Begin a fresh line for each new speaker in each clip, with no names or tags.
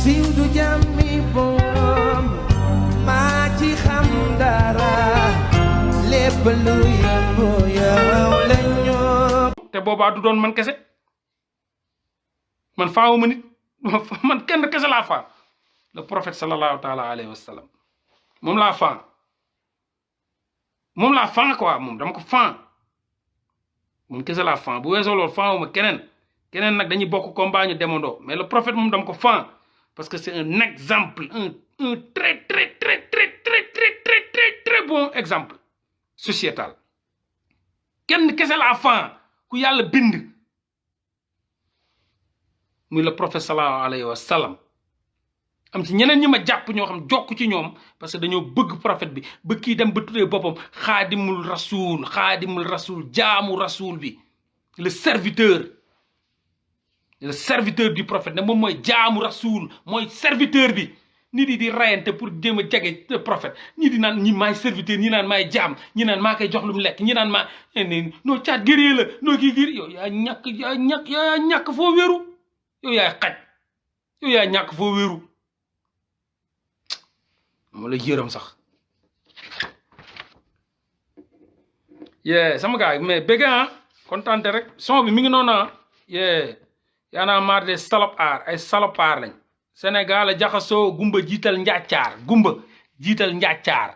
siiw du jàmmi boom maa ci xam dara lépp lu yëngu yow la ñoo
te boobaa du doon man kese man faawuma nit man kenn kese laa faa le prophète sallallahu taala alayhi wa sallam moom laa faa quoi moom dama ko faa moom kese laa faa bu weesoo loolu faawuma keneen nag dañuy bokk combat ñu demandoo mais le prophète moom dama ko faa parce que c'est un exemple un très très très très très très très très très bon exemple sociétal kenn kese laa faa ku yàlla bind muy le prophète sallallahu alayhi wa sallam am ci ñeneen ñi ma jàpp ñoo xam jokk ci ñoom parce que dañoo bëgg prophète bi ba kii dem ba tuddee boppam xaadimul rasul jaamu rasul bi le serviteur du prophète ne moom mooy jaamu rasul mooy serviteur bi nit yi di rayante pour jéem a jege prophète ñi di naan ñi maay serviteur ñi naan maay jaam ñi naan maa koy jox lu mu lekk ñi naan maa noo caat gëree la noo kii gër yow yaa ñàkk foo wéeru yow yaay xaj yow yaa ñàkk foo wéeru moo la yërëm sax yee sama gars mais bëgg kontaante rek son bi mi ngi noonu yee yaanaa maar des ay salopard lañ Sénégal a jaxasoo gumba jiital njàccaar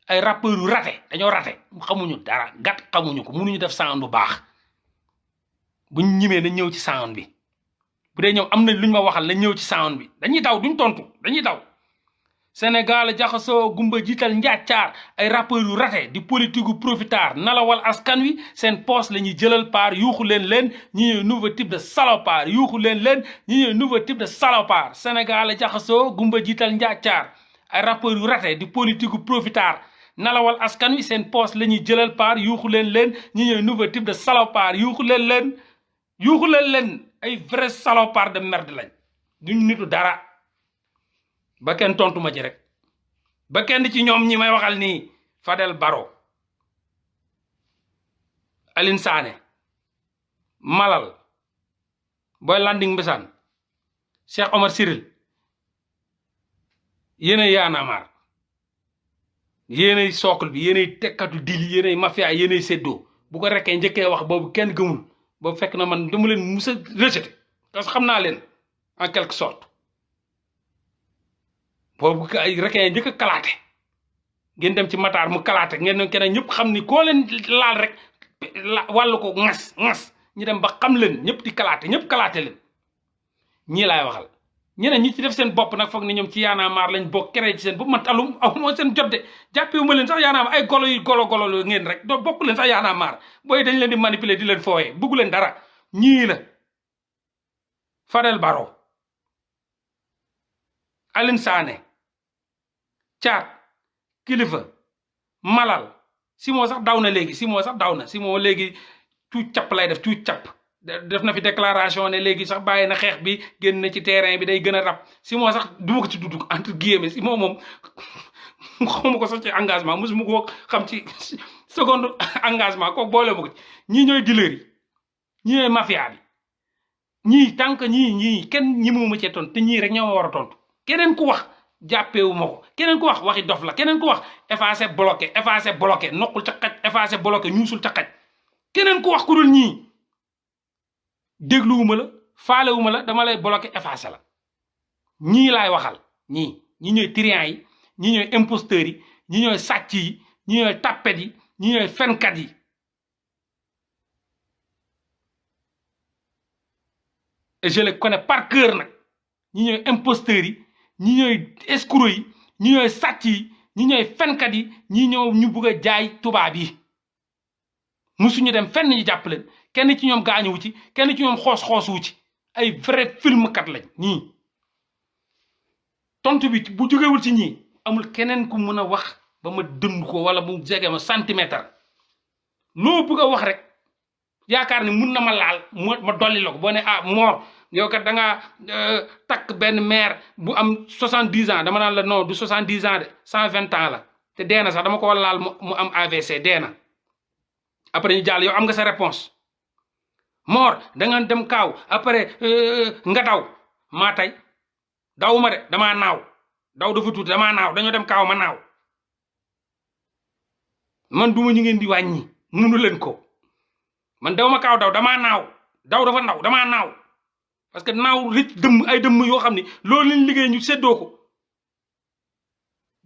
ay rappeurs yu raté dañoo raté xamuñu dara gàtt xamuñu ko mënuñu def sound bu baax buñ ñimee nañ ñëw ci sound bi bu dee ñoom am na luñ ma waxal nañ ñëw ci sound bi dañuy daw duñ tontu dañuy daw Sénégal jaxasoo gumba jiital njàccaar ay rappeurs yu raté di politique gu profitard nalawal askan wi seen poste la ñuy jëlal paar yuuxu leen ñi ñooy nouveau type de salopard yuuxu leen ñi ñooy nouveau type de salopard Sénégal jaxasoo gumba jiital njàccaar ay rappeurs yu raté di politique gu profitard nalawal askan wi seen poste la ñuy jëlal paar yuuxu leen ñi ñooy nouveau type de salopard yuuxu leen ay vrai salopard de merde lañ duñ nitu dara ba kenn tontu ma ci rek ba kenn ci ñoom ñi may waxal nii Fadel Barro Aline Sané Malal Boy Landing Mbissane Cheikh Omar Cyril yéenay yaanamaar yéenay socle bi yéenay tekkatu dil yéenay mafia yéenay séddoo bu ko rekkee njëkkee wax boobu kenn gëmul boobu fekk na man dama leen musa rejeté parce que xam naa leen en quelque sorte boobu ay rekkee njëkk a kalaate ngeen dem ci mataar mu kalaate ngeen ne keneen ñëpp xam ni koo leen laal rek wàllu ko ŋas ñu dem ba xam leen ñëpp di kalaate ñëpp kalaate leen ñii laay waxal ñeneen ñi ci def seen bopp nag foog ni ñoom ci yaanaa maar lañ bokk keree ci seen bopp man talum aw moo seen jot de jàppewu ma leen sax yaanaa maar ay golo yu golo ngeen rek doo bokk leen sax yaanaa maar booy dañ leen di manipuler di leen fooyee buggu leen dara ñii la Fadel Barro Aline Sané Caat Kilifa Malal Simon sax daw na léegi Simon léegi cuuc capp lay def cuuc capp def na fi déclaration ne léegi sax bàyyi na xeex bi génn na ci terrain bi day gën a rab Simon sax duma ko ci duduk entre guillemets Simon moom xawma ko sax ci engagement mosuma ko xam ci seconde engagement kooku boole ma ko ci ñii ñooy dealer yi ñii ñooy mafia bi ñii tant que ñii kenn ñi mu ma cee tontu te ñii rek ñoo ma war a tontu keneen ku wax jàppewu ma ko keneen ku wax waxi dof la keneen ku wax effacé bloqué noqul ca xaj effacé bloqué ñuusul ca xaj keneen ku wax ku dul ñii dégluwuma la faalewuma la dama lay bloqué effacé la ñii laay waxal ñii ñooy triant yi ñii ñooy imposteurs yi ñii ñooy sàcc yi ñii ñooy tappet yi ñii ñooy fenkat yi et je les connais par cœur nag ñii ñooy imposteurs yi ñii ñooy escrocs yi ñii ñooy sàcc yi ñii ñooy fenkat yi ñii ñoo ñu bëgg a jaay tubaab yi musuñu dem fenn ñu jàpp leen kenn ci ñoom gaañu wu ci kenn ci ñoom xoos wu ci ay vrai film kat lañ ñii tontu bi bu jógewul ci ñii amul keneen ku mën a wax ba ma dënd ko wala mu jege ma centimètre loo bëgg a wax rek yaakaar ni mun na ma laal ma dolli la ko boo ne Mor yow kat da ngaa takk benn maire bu am 70 ans dama naan la non du 70 ans de 120 ans la te dee na sax dama ko laal mu am AVC dee na après ñu jàll yow am nga sa réponse Mor da nga dem kaaw après nga daw maa tey dawuma de damaa naaw daw dafa tuuti damaa naaw dañoo dem kaaw ma naaw man duma ñu ngeen di wàññi mënu leen ko man dawuma kaaw damaa naaw daw dafa ndaw damaa naaw parce que naaw rëcc dëmm ay dëmm yoo xam ni loolu lañ liggéey ñu séddoo ko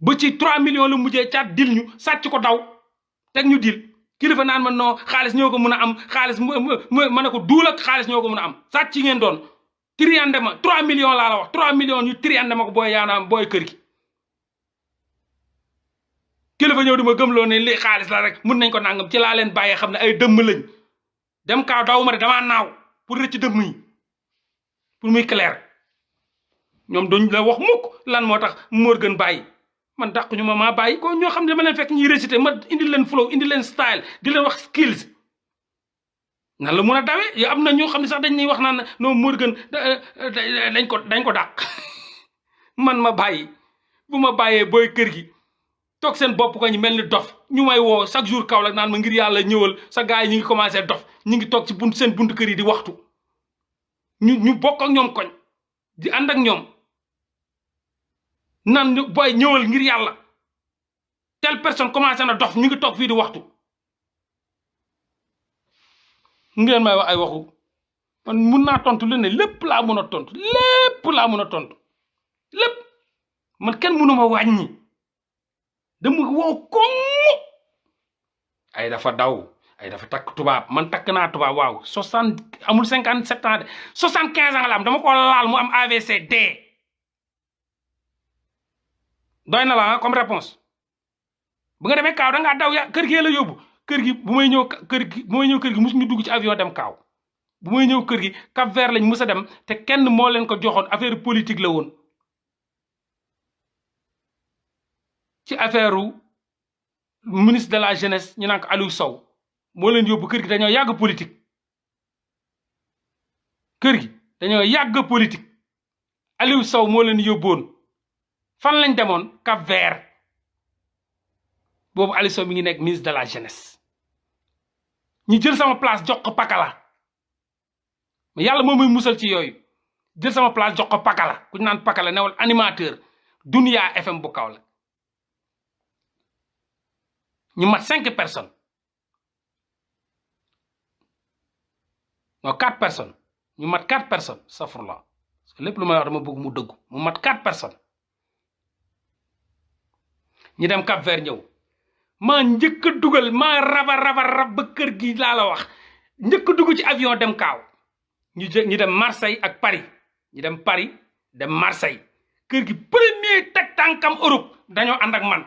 ba ci 3 millions la mujjee caat dil ñu sàcc ko daw teg ñu dil kilifa naan ma non xaalis ñoo ko mën a am xaalis ma ne ko duul ak xaalis ñoo ko mën a am sàcc ngeen doon triande ma 3 millions laa la wax 3 millions ñu triande ma ko booy yaanaam booy kër gi kilifa ñëw di ma gëmloo ne li xaalis la rek mun nañ ko nangam ci laa leen bàyyee xam ne ay dëmm lañ dem kaaw daw ma de damaa naaw pour rëcc dëmm yi pour muy clair ñoom duñ la wax mukk lan moo tax Morgan bàyyi man dàq ñu ma maa bàyyi ko ñoo xam ne dama leen fekk ñuy réciter ma indi leen flow indi leen style di leen wax skills nan la mun a dawee yow am na ñoo xam ne sax dañ ñuy wax naan non Morgan dañ ko dàq man ma bàyyi bu ma bàyyee booy kër gi toog seen bopp ko ñu mel ni dof ñu may woo chaque jour Kaolack naan ma ngir yàlla ñëwal sa gars yi ñu ngi commencé dof ñu ngi toog ci seen buntu kër yi di waxtu ñu bokk ak ñoom koñ di ànd ak ñoom nan booy ñëwal ngir yàlla telle personne commencé na dof ñu ngi toog fii di waxtu ngeen may wax ay waxu man mun naa tontu lu ne lépp laa mën a tontu lépp man kenn mënu ma wàññi dama wow koŋ ay dafa daw ay dafa takk tubaab man takk naa tubaab waaw 60 amul 57 ans de 75 ans la am dama ko laal mu am AVC dee doy na la comme réponse bu nga demee kaaw da ngaa daw ya kër gi la yóbbu kër gi bu may ñëw kër gi musuñu dugg ci avion dem kaaw bu may ñëw kër gi Cap Vert lañ mus a dem te kenn moo leen ko joxoon affaire politique la woon ci affaire ministre de la jeunesse ñu naan ko Aliou Sow moo leen yóbbu kër gi dañoo yàgg politique Aliou Sow moo leen yóbboon fan lañ demoon Cap Vert boobu Aliou Sow mi ngi nekk ministre de la jeunesse ñu jël sama place jox ko pakala mais yàlla moom muy musal ci yooyu jël sama place jox ko pakala ku ñu naan pakala newal animateur Dunia FM bu Kaolack ñu mat 5 personnes non 4 personnes ñu mat 4 personnes safurla parce que lépp lu may wax dama bëgg mu dëggu mu mat 4 personnes ñu dem Cap Vert ñëw maa njëkk a dugal maa rab ba kër gi laa la wax njëkk a dugg ci avion dem kaaw ñu dem Marseille ak Paris ñu dem Paris dem Marseille kër gi premier teg tànkam Europe dañoo ànd ak man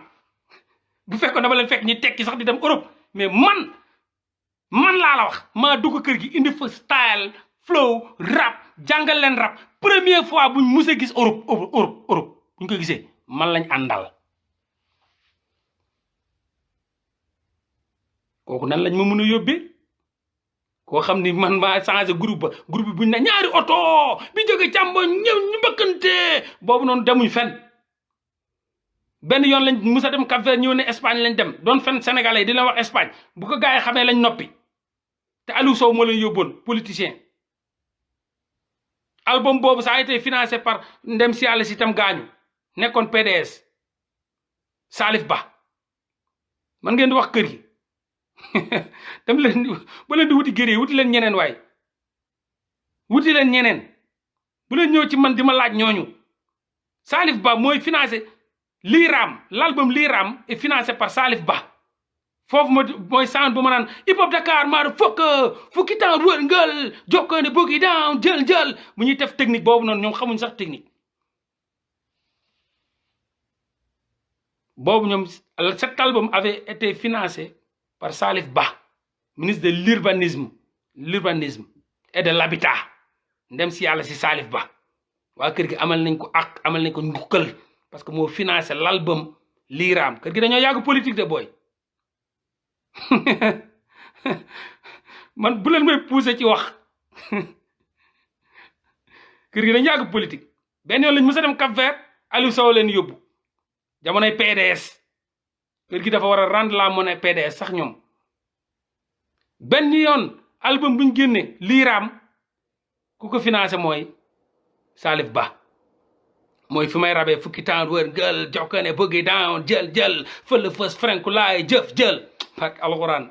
bu fekkoon dama leen fekk ñi tekki sax di dem Europe mais man laa la wax maa dugg kër gi indi fa style flow rap jàngal leen rap première fois buñ musee gis Europe buñ ko gisee man lañ àndal kooku nan lañ ma mën a yóbbee koo xam ni man maa changé groupe bi buñ ne ñaari oto bi jóge càmmoñ ñëw ñu mbëkkante boobu noonu demuñ fenn benn yoon lañ musa dem Cap Vert ñëw ne Espagne lañ dem doon fen sénégalais di leen wax Espagne bu ko gars yi xamee lañ noppi te Aliou Sow moo leen yóbboon politicien album boobu ça a été financé par ndem si yàlla si tam gaañu nekkoon PDS Salif Ba man ngeen di wax kër gi dem leen ba leen di wuti gëree wuti leen ñeneen waay wuti leen ñeneen bu leen ñëw ci man di ma laaj ñooñu Salif Ba mooy financé Liram l'album Liram est financé par Salif Ba foofu mooy sound bu ma naan hip hop Dakar maa fukki temps wër ngël jokkoone boogi down jël mu ñuy def technique boobu noonu ñoom xamuñ sax technique boobu ñoom cet album avait été financé par Salif Ba ministre de l'urbanisme et de l'habitat ndem si yàlla si Salif Ba waa kër gi amal nañ ko njukkal parce que moo financé l'album Liram kër gi dañoo yàgg politique de booy man bu leen may poussé ci wax kër gi dañu yàgg politique benn yoon lañ mës a dem Cap Vert Aliou Sow leen yóbbu jamonoy PDS kër gi dafa war a rendre la monnaie PDS sax ñoom benn yoon album buñ génne Liram ku ko financé mooy Salif Ba mooy fi may rabee fukki temps wër gël jokkane bëggi down jël fël fës franku laay jëf jël ak alxuraan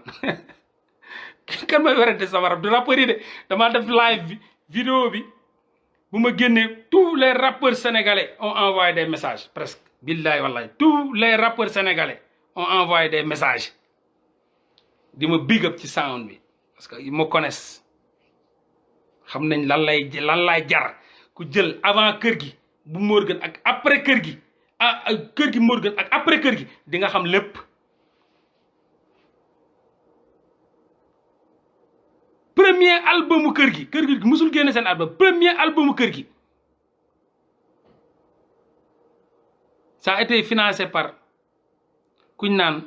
kan may werante sama rab du rappeur yi de dama def live bi vidéo bi bu ma génnee tous les rappeurs sénégalais ont envoyé des messages presque billahi wallahi tous les rappeurs sénégalais ont envoyé des messages di ma big up ci sound bi parce que ils me connaissent xam nañ lan lay jar ku jël avant kër gi bu Morgun ak après kër gi kër gi Morgun ak après kër gi di nga xam lépp premier albumu kër gi musul génne seen album premier albumu kër gi ça a été financé par kuñ naan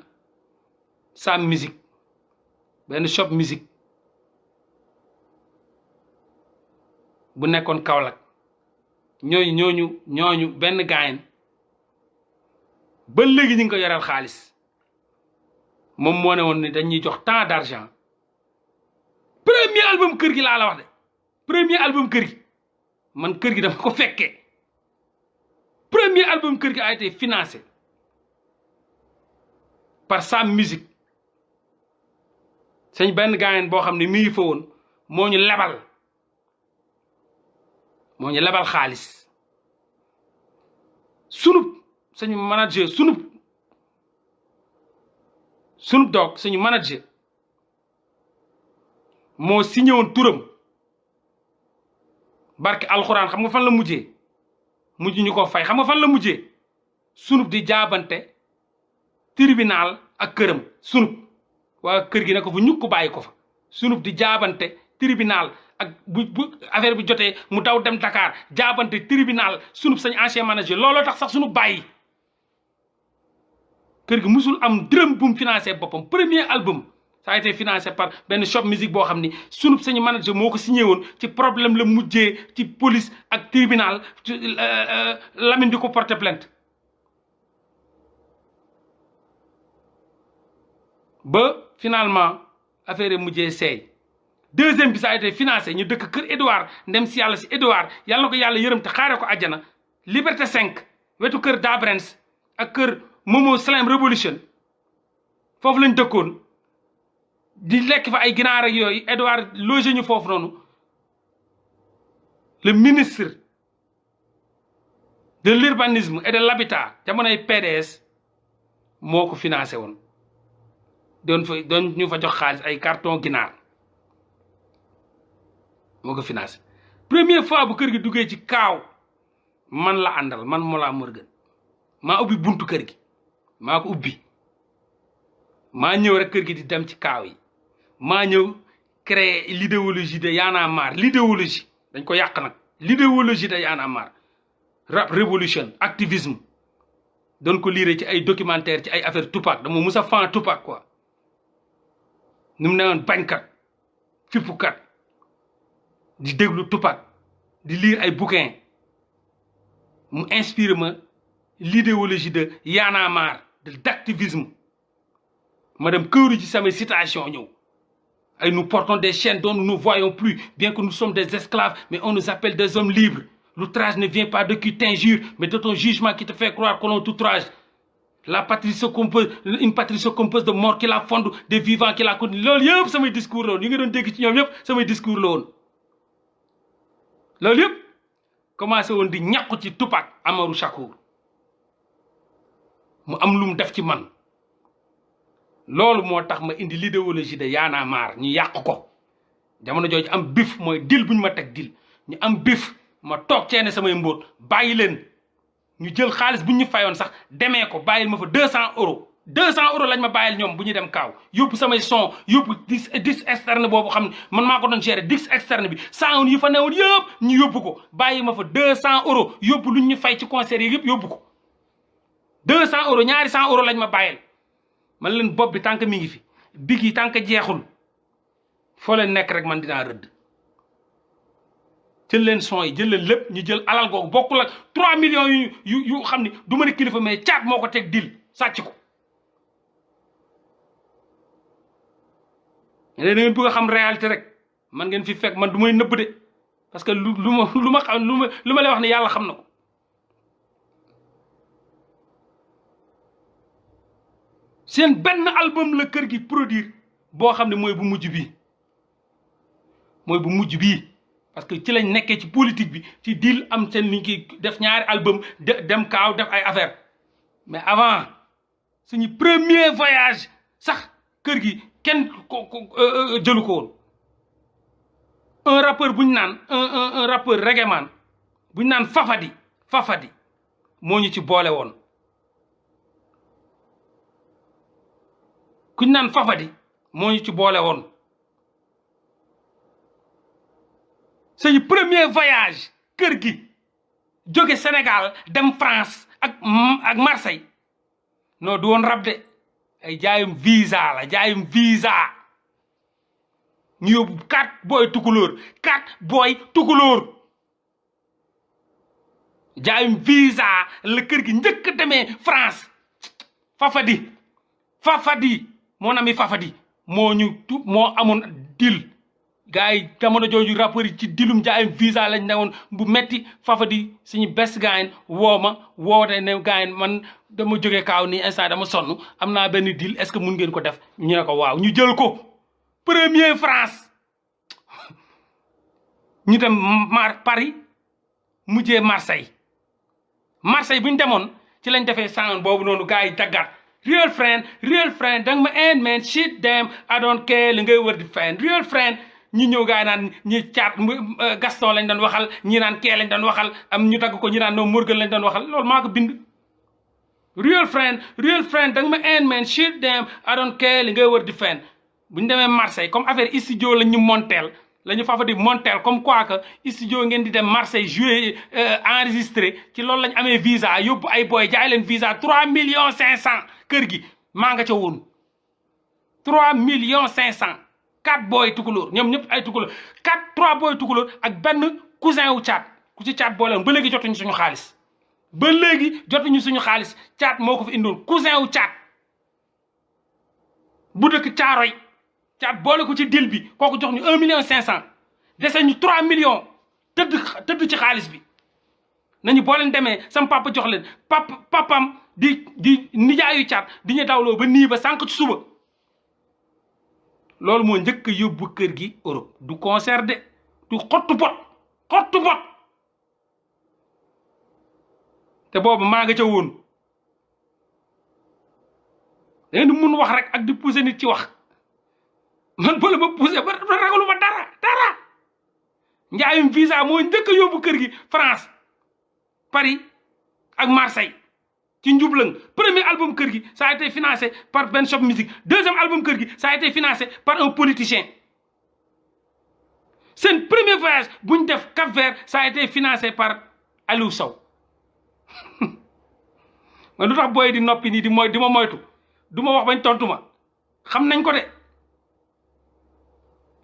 Sam Musique benn shop musique bu nekkoon Kaolack ñooñu benn gaayen ba léegi ñu ngi ko yoral xaalis moom moo ne woon ni dañuy jox tant d'argent premier album kër gi laa la wax de premier album kër gi man kër gi dama ko fekkee premier album kër gi a été financé par Sam Musique sañ benn gaayen boo xam ne mi ngi fa woon moo ñu lebal xaalis sunub suñu manager sunub Dogg suñu manager moo signé woon turam barke alxuraan xam nga fan la mujjee ñu ko fay xam nga fan la mujjee sunub di jaabante tribunal ak këram sunub waa kër gi ne ko fa ñukk bàyyi ko fa sunub di jaabante tribunal ak bu affaire bi jotee mu daw dem Dakar jaabante tribunal sunub sañ ancien manager looloo tax sax sunub bàyyi kër gi musul am dërëm bu mu financé boppam premier album ça a été financé par benn shop musique boo xam ni sunub sañu manager moo ko signé woon ci problème la mujjee ci police ak tribunal Lamine di ko porter plainte ba finalement affaire yi mujjee seey deuxième bi ça a été financé ñu dëkk kër Edouard ndem si yàlla si Edouard yàlla na ko yàlla yërëm te xaare ko àjjana Liberté 5 wetu kër Dabrens ak kër Momo Slam Revolution foofu lañ dëkkoon di lekk fa ay ginaar ak yooyu Edouard logé ñu foofu noonu le ministre de l'urbanisme et de l'habitat jamonoy PDS moo ko financé woon doon ñu fa jox xaalis ay carton ginaar moo ko financé première fois bu kër gi duggee ci kaaw man la àndal man Mollah Morgun maa ubbi buntu kër gi maa ko ubbi maa ñëw rek kër gi di dem ci kaaw yi maa ñëw créer l'idéologie de Y'en a marre l'idéologie dañ ko yàq nag l'idéologie de Y'en a marre rap révolution activisme doon ko liire ci ay documentaire ci ay affaire Tupac dama musa fan Tupac quoi nu mu ne woon bañkat fippukat di déglu Tupac di lire ay bouquin mu inspire ma l'idéologie de Y'en a marre d'activisme ma dem këru ci samay citation ñëw ay nous portons des chaînes dont nous ne voyons plus bien que nous sommes des esclaves mais on nous appelle des hommes libres l'outrage ne vient pas de qui t'injure mais de ton jugement qui te fait croire que l'on t'outrage la patrie se compose une patrie se compose de morts qui la fondent de vivants qui la continuent loolu yëpp samay discours la woon yi nga doon dégg ci ñoom yëpp samay discours la woon loolu yëpp commencé woon di ñàkku ci Tupac Amaru Shakur mu am lu mu def ci man loolu moo tax ma indi l'idéologie de Y'en a marre ñu yàq ko jamono jooju am bif mooy dil bu ñu ma teg dil ñu am bif ma toog ceene samay mbóot bàyyi leen ñu jël xaalis bu ñu fayoon sax demee ko bàyyil ma fa 200 euros 200 euros lañ ma bàyyil ñoom bu ñu dem kaaw yóbbu samay son yóbbu dis externe boobu xam ne man maa ko doon gérer dis externe bi sound yi fa newoon yëpp ñu yóbbu ko bàyyi ma fa 200 euros yóbbu lu ñu fay ci concert yi yëpp yóbbu ko 200 euros ñaari 100 euros lañ ma bàyyil man leen bopp bi tànk mi ngi fi big yi tànk jeexul foo leen nekk rek man dinaa rëdd jël leen son yi jël leen lépp ñu jël alal googu bokkul ak 3 millions yu xam ni du ma ne kilifa mais caat moo ko teg dil sàcc ko da ngeen bëgg a xam réalité rek man ngeen fi fekk man du may nëbb de parce que lu ma lay wax ne yàlla xam na ko seen benn album la kër gi produire boo xam ne mooy bu mujj bii mooy bu mujj bii parce que ci lañ nekkee ci politique bi ci deal am seen liñ ki def ñaari album dem kaaw def ay affaire mais avant suñu premier voyage sax kër gi kenn jëlu ko woon un rappeur buñ naan un rappeur reggae man buñ naan Fafadi moo ñu ci boole woon kuñ naan Fafadi moo ñu ci boole woon suñu premier voyage kër gi jóge Sénégal dem France ak Marseille non du woon rab de ay jaayum visa la jaayum visa ñu yóbbu 4 booy tukulóor jaayum visa la kër gi njëkk demee France Fafadi mon ami Fafadi moo amoon dil gars yi jamono jooju rappeurs yi ci dilum jaayum visa lañ newoon bu metti Fafadi suñu best gaayen woote ne gaayen man dama jógee kaaw nii instant dama sonn am naa benn deal est-ce que mun ngeen ko def ñu ne ko waaw ñu jël ko premier France ñu dem Paris mujjee Marseille bu ñu demoon ci lañ defee sound boobu noonu gars yi tàggat real friend danga ma end man shit them I don't care li ngay wër di friend real friend ñi ñëw gars yi naan ñi caat Gaston lañ doon waxal ñi naan kee lañ doon waxal am ñu dagg ko ñi naan non Morgan lañ doon waxal loolu maa ko bind real friend danga ma end man shit them I don't care li ngay wër di friend bu ñu demee Marseille comme affaire studio la ñu monteel la ñu Fafadi monteel comme quoi que studio ngeen di dem Marseille jouer enregistré ci loolu lañ amee visa yóbbu ay boy jaay leen visa 3,500,000 kër gi maa nga ca woon 3,500,000 4 boy tukulóor ñoom ñëpp ay tukulóor 3 boy tukulóor ak benn cousin wu caat ku ci caat boole woon ba léegi jotuñu suñu xaalis caat moo ko fi indoon cousin wu caat bu dëkk Caaroy caat boole ko ci dil bi kooku jox ñu 1,500,000 dese ñu 3 millions tëdd ci xaalis bi nañu boo leen demee sam papa jox leen papam di nijaayu caat di ñu dawloo ba nii ba sànq ci suba loolu moo njëkk a yóbbu kër gi Europe du concert de du xottu bot te boobu maa nga ca woon da ngeen di mun wax rek ak di pousser nit ci wax man bala ma pousser ba ragalu ma dara njaayum visa moo njëkk a yóbbu kër gi France Paris ak Marseille ci njublang premier album kër gi ça a été financé par Ben Shop Music deuxième album kër gi ça a été financé par un politicien seen premier voyage bu ñu def Cap Vert ça a été financé par Aliou Sow mais lu tax booy di noppi nii di ma moytu du ma wax bañ tontu ma xam nañ ko de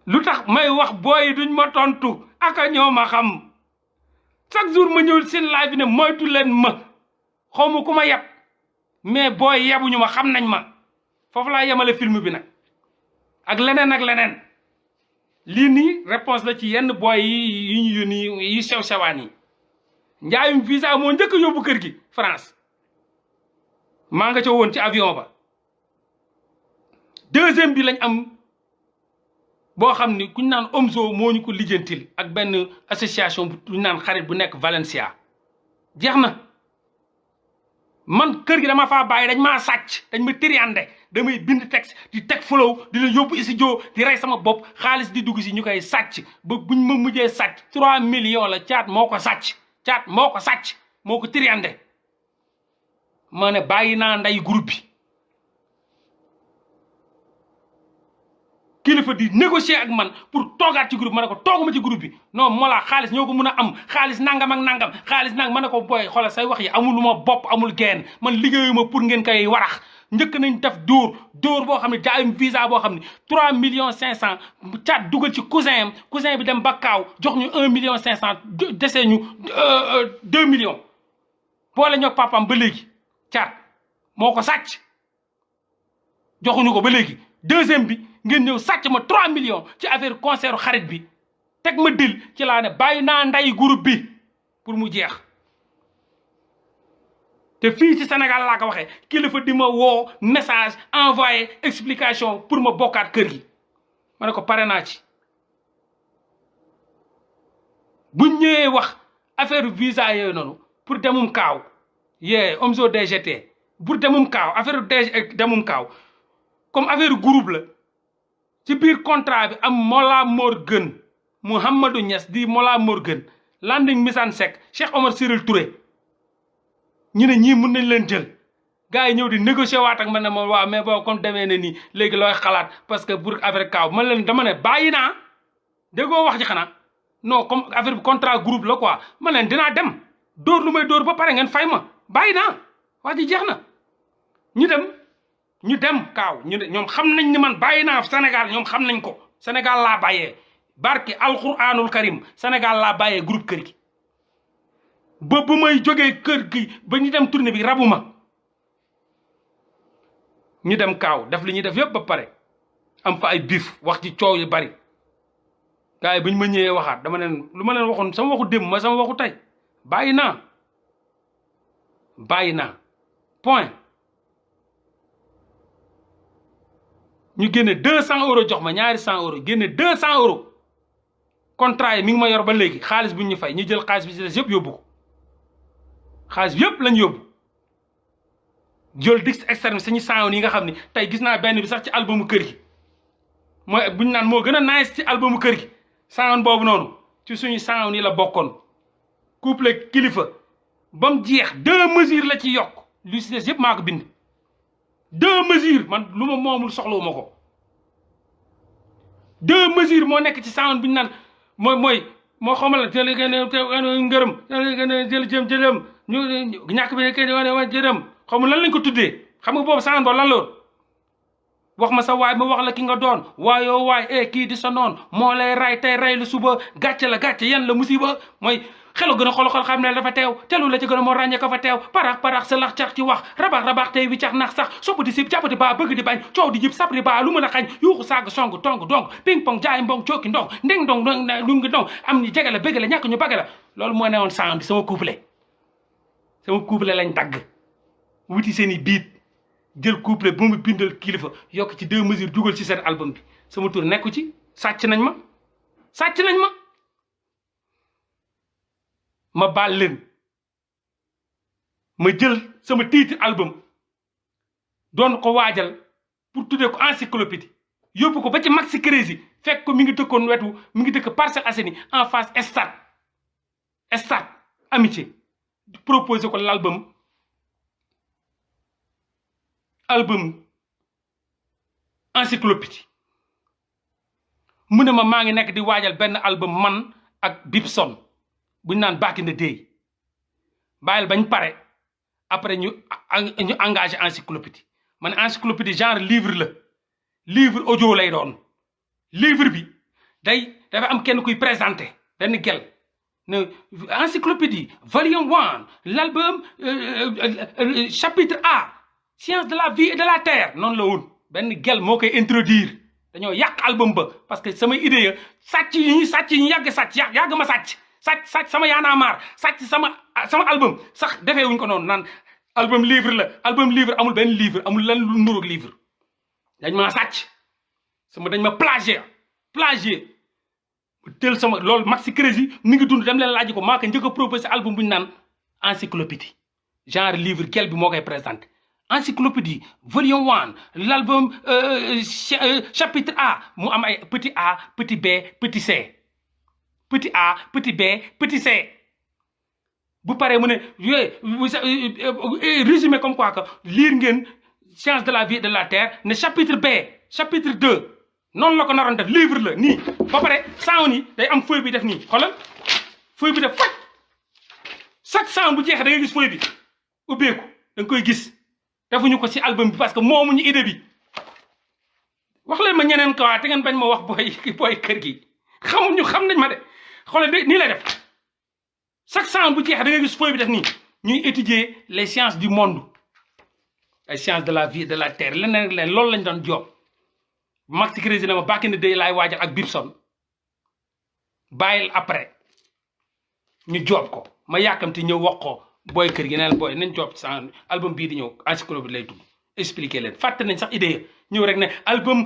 lu tax may wax booy duñ ma tontu aka ñoo ma xam chaque jour ma ñëw seen live bi ne moytu leen ma xaw ma ku ma yeb mais booy yebuñu ma xam nañ ma foofu laa yemale film bi nag ak leneen lii nii réponse la ci yenn booy yi ñu yónni yi sew-sewaan yi njaayum visa moo njëkk a yóbbu kër gi France maa nga ca woon ci avion ba deuxième bi lañ am boo xam ni kuñ naan Omzo moo ñu ko lijjantil ak benn association bu ñu naan xarit bu nekk Valencia jeex na man kër gi dama faa bàyyi dañ maa sàcc dañ ma triandé damay bind texte di teg flow di la yóbbu studio di rey sama bopp xaalis di dugg si ñu koy sàcc ba buñ ma mujjee sàcc 3 millions la caat moo ko sàcc moo ko triandé ma ne bàyyi naa nday groupe bi kilifa di négocier ak man pour toogaat ci groupe ma ne ko tooguma ci groupe bi non moo laa xaalis ñoo ko mun a am xaalis nangam ak nangam xaalis nangam ma ne ko booy xoolal say wax yi amul ma bopp amul geen man liggéeyuma pour ngeen koy warax njëkk nañ def dóor boo xam ne jaayum visa boo xam ne 3,500,000 caat dugal ci cousin bi dem ba kaaw jox ñu 1,500,000 dese ñu 2 millions boole ñoo papam ba léegi caat moo ko sàcc joxuñu ko ba léegi deuxième bi ngeen ñëw sàcc ma 3 millions ci affaire concert xarit bi teg ma dil ci laa ne bàyyi naa nday groupe bi pour mu jeex te fii ci Sénégal laa ko waxee kilifa di ma woo message envoyé explication pour ma bokkaat kër gi ma ne ko pare naa ci bu ñëwee wax affaire visa yooyu noonu pour demum kaaw yee Omzo DGT pour demum kaaw affaire demum kaaw comme affaire groupe la ci biir contrat bi am Mollah Morgun Mouhamadou Niass di Mollah Morgun Landing Missane Seck Cheikh Omar Cyril Touré ñu ne ñii mun nañ leen jël gars yi ñëw di négocier waat ak man ne ma waaw mais boo comme demee ne nii léegi looy xalaat parce que pour affaire kaaw man leen dama ne bàyyi naa déggoo wax ji xanaa non comme affaire bi contrat groupe la quoi man leen dinaa dem dóor lu may dóor ba pare ngeen fay ma bàyyi naa wax ji jeex na ñu dem kaaw ñu ne ñoom xam nañ ni man bàyyi naa Sénégal ñoom xam nañ ko Sénégal laa bàyyee barki alquranul karim Sénégal laa bàyyee groupe kër gi ba bu may jógee kër gi ba ñu dem tournée bi rabu ma ñu dem kaaw def li ñuy def yëpp ba pare am fa ay biif wax ci coow yu bari gars yi ba ñu ma ñëwee waxaat dama leen lu ma leen waxoon sama waxu démb ma sama waxu tey bàyyi naa point ñu génne 200 euros jox ma ñaari 100 euros génne 200 euros contrat yi mi ngi ma yor ba léegi xaalis bu ñu fay ñu jël xaalis bi ci des yëpp yóbbu ko xaalis bi yëpp lañ yóbbu jël dix externe sañu 100 yi nga xam ne tey gis naa benn bi sax ci albumu kër gi mooy bu ñu naan moo gën a nice ci albumu kër gi 100 boobu noonu ci suñu 100 yi la bokkoon couple kilifa ba mu jeex 2 mesures la ci yokk lu ci des yëpp maa ko bind 2 mesures man lu ma moomul soxlawuma ko 2 mesures moo nekk ci 100 bu ñu naan moo xamal la jël ngërëm jël ñu ñàkk bi jërëm xamu lan lañ ko tuddee xam nga boobu 100 boobu lan la woon wax ma sa waay ma wax la ki nga doon waayoo waay kii di sa noon moo lay ray tey ray lu suba gàcce la gàcce yan la musiba mooy xelu gën a xol xam ne dafa teew telu la ci gën a moo ràññee ko fa teew parax sa lax cax ci wax rabax tey wi cax nax sax sopp di sib jàppati baa bëgg di bañ coow di jib sapri baa lu mën a xañ yuuxu sàgg song tong dong ping pong jaay mbong cooki ndong ndeng dong lu ngi dong am ñu jege la bëgg la ñàkk ñu bagge la loolu moo newoon sound bi sama couple lañ dagg wuti seen i biit jël couple bu mu bindal kilifa yokk ci 2 mesures dugal ci seen album bi sama tur nekku ci sàcc nañ ma ma baal leen ma jël sama titre album doon ko waajal pour tuddee ko encyclopédie yóbbu ko ba ci Maxi Crési fekk ko mi ngi dëkkoon wetu mi ngi dëkk Parcelles Assainies en face stade amitié proposé ko l'album encyclopédie mu ne ma maa ngi nekk di waajal benn album man ak Bibson buñ naan back in the day bàyyil bañ pare après ñu engagé encyclopédie man encyclopédie genre livre audio lay doon livre bi dafa am kenn kuy présenté benn gel ne encyclopédie volume 1 l'album chapitre A science de la vie et de la terre noonu la woon benn gel moo koy introduire dañoo yàq album ba parce que sama idée ya sàcc yi ñu yàgg ma sàcc sama yaanaamaar sàcc sama album sax defee wuñ ko noonu naan album livre amul benn livre amul lan lu nuroog livre dañ maa sàcc dañ ma plagier tel sama loolu Maxi Crési mi ngi dund dem leen laaj ko maa ko njëkk a proposé album bu ñu naan encyclopédie genre livre gel bi moo koy présenté encyclopédie volume 1 l'album chapitre A mu am ay petit A petit B petit C petit A petit B petit C bu paree mu ne résumé comme quoi que lire ngeen science de la vie et de la terre ne chapitre B chapitre 2 noonu la ko naroon def livre la nii ba pare sound yi day am feuille bi def nii xoolal feuille bi def faj chaque sound bu jeexee da ngay gis feuille bi ubbeeku da nga koy gis defuñu ko ci album bi parce que moomuñu idée bi wax leen ma ñeneen ko waa te ngeen bañ ma wax booy kër gi xam nañ ma de xoolal nii lay def chaque sound bu jeexee da ngay gis feuille bi def nii ñuy étudier les sciences du monde ay sciences de la vie et de la terre leneen loolu lañ doon job Maxi Crési na ma back in the day laay waajal ak Bibson bàyyil après ñu job ko ma yàkkamti ñëw wax ko booy kër gi neen booy nañ topp ci album bii di ñëw encyclopédie lay tudd expliquer leen fàtte nañ sax idée ñëw rek ne album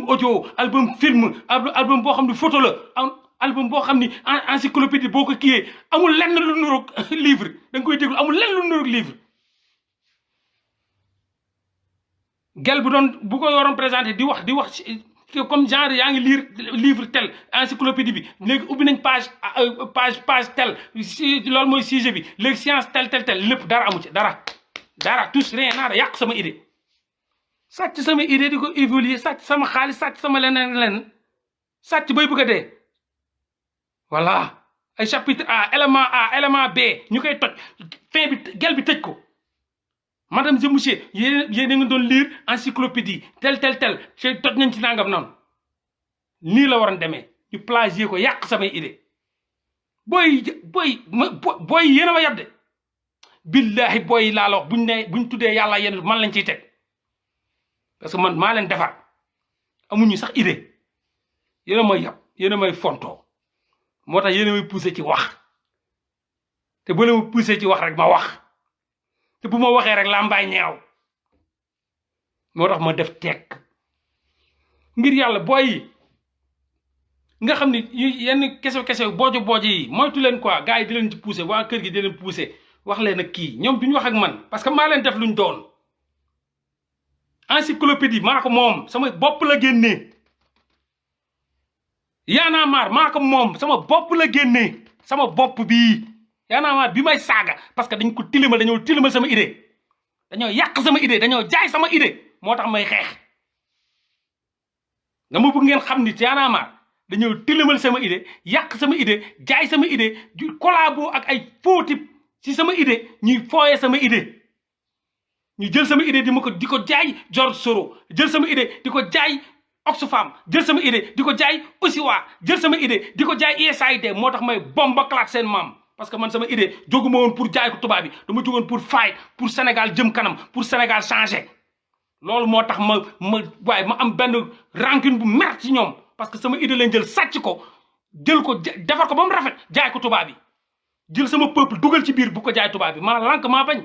audio album film album boo xam ne photo la album boo xam ni encyclopédie boo ko kiiyee amul lenn lu nuroog livre da nga koy déglu amul lenn lu nuroog livre gel bu ko yoroon présenté di wax comme genre yaa ngi lire livre tel encyclopédie bi léegi ubbi nañ page tel loolu mooy sujet bi léegi science tel lépp dara amu ci dara tous rien nada yàq sama idée sàcc sama idée di ko évoluer sàcc sama xaalis sàcc sama leneen sàcc bay bëgg a dee voilà ay chapitre A élément B ñu koy toj fin bi gel bi tëj ko madame et monsieur yéen a ngi doon lire encyclopédie tel toj nañ ci nangam noonu nii la waroon demee ñu plagier ko yàq samay idée booy yéen a ma yab de billahi booy laa la wax buñ tuddee yàlla yéen man lañ ciy teg parce que man maa leen defar amuñu sax idée yéen a may yab yéen a may fontoo moo tax yéen a may poussé ci wax te bu leen ma poussé ci wax rek ma wax te bu ma waxee rek làmbaay ñaaw moo tax ma def tekk ngir yàlla booy yi nga xam ni yenn kese boojo yi moytu leen quoi gars yi di leen ci poussé waa kër gi di leen poussé wax leen ak kii ñoom duñu wax ak man parce que maa leen def luñ doon encyclopédie maa ko moom sama bopp la génnee yaanaa maar maa ko moom sama bopp la génnee sama bopp bii yaanaa maar bi may saaga parce que dañoo tilimal sama idée dañoo yàq sama idée dañoo jaay sama idée moo tax may xeex dama bëgg ngeen xam ni yaanaa maar dañoo tilimal sama idée yàq sama idée jaay sama idée du collabo ak ay faux type ci sama idée ñuy fooyee sama idée ñu jël sama idée di ko jaay George Soros jël sama idée di ko jaay Oxfam jël sama idée di ko jaay Usiwa jël sama idée di ko jaay USAID moo tax may bomba claat seen maam parce que man sama idée jóguma woon pour jaay ko tubaab bi dama jógoon pour fight pour Sénégal jëm kanam pour Sénégal changer loolu moo tax ma am benn rancune bu mer ci ñoom parce que sama idée lañ jël sàcc ko jël ko defar ko ba mu rafet jaay ko tubaab bi jël sama peuple dugal ci biir bu ko jaay tubaab bi maa lànk maa bañ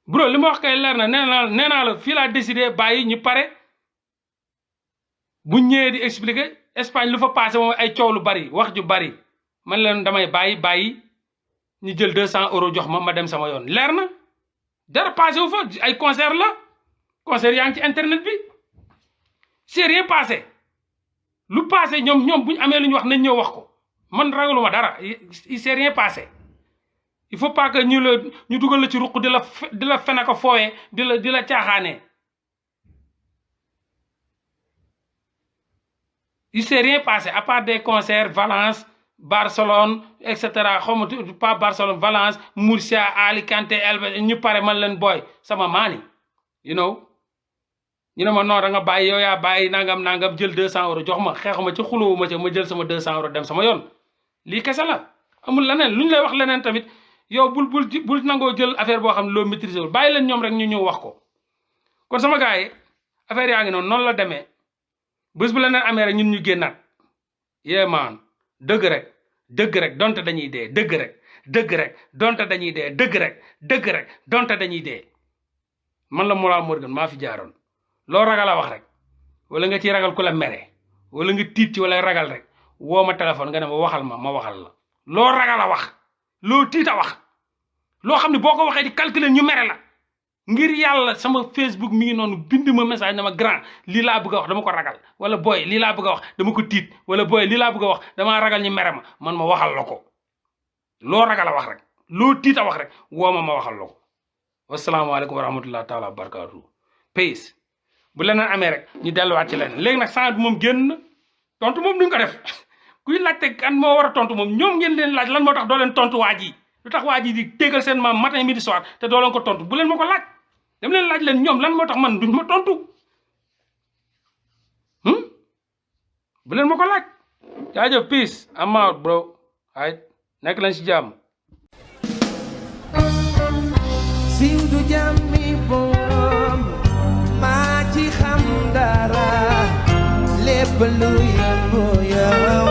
bro li ma wax kay leer na nee naa la fii laa décidé bàyyi ñu pare bu ñëwee di expliquer Espagne lu fa passé moom ay coow lu bari wax ju bari man leen damay bàyyi ñu jël 200 € jox ma dem sama yoon leer na dara passé wu fa ay concert la concert yaa ngi ci internet bi c'est rien passé lu passé ñoom bu ñu amee lu ñu wax nañ ñëw wax ko man ragaluma dara il c'est rien passé il faut pas que ñu dugal la ci ruq di la fen ko fooyee di la caaxaanee il s'est rien passé à part des concerts Valence Barcelone et cetera xawma pas Barcelone Valence Murcia Alicante Elba ñu pare man leen booy sama maani you know ñu ne ma non da nga bàyyi yow yaa bàyyi nangam jël 200 € jox ma xeexuma ci xulóowuma ci ma jël sama 200 € dem sama yoon lii kese la amul leneen lu ñu lay wax leneen tamit yow bul nangoo jël affaire boo xam ne loo maîtriser wul bàyyi leen ñoom rek ñu ñëw wax ko kon sama gars yi affaire yaa ngi noonu la demee bés bu leneen amee rek ñun ñu génnaat yee maan dëgg rek donte dañuy dee dëgg rek donte dañuy dee dëgg rek donte dañuy dee man la Mollah Morgun maa fi jaaroon loo ragal a wax rek wala nga ciy ragal ku la mere wala nga tiit ci wala ragal rek woo ma téléphone nga ne ma waxal ma waxal la loo ragal a wax loo tiit a wax loo xam ne boo ko waxee di calculer ñu mere la ngir yàlla sama Facebook mi ngi noonu bind ma message na ma grand lii laa bëgg a wax dama ko ragal wala booy lii laa bëgg a wax dama ko tiit wala booy lii laa bëgg a wax damaa ragal ñu mere ma man ma waxal la ko loo ragal a wax rek loo tiit a wax rek woo ma waxal la ko wasalaamaaleykum wa rahmatullahi taala wa barakatuhu peace bu leneen amee rek ñu delluwaat ci leneen léegi nag sang bi moom génn tontu moom duñ ko def kuy laajte kan moo war a tontu moom ñoom ngeen leen laaj lan moo tax doo leen tontu waa ji lu tax waa ji di tégal seen maam matin midi soir te doo leen ko tontu bu leen ma ko laaj dem leen laaj leen ñoom lan moo tax man duñ ma tontu bu leen ma ko laaj jaajëf peace I'm out bro ay nekk leen si jàmm
siiw du jàmmi boom maa ci xam dara lépp balu yamo ya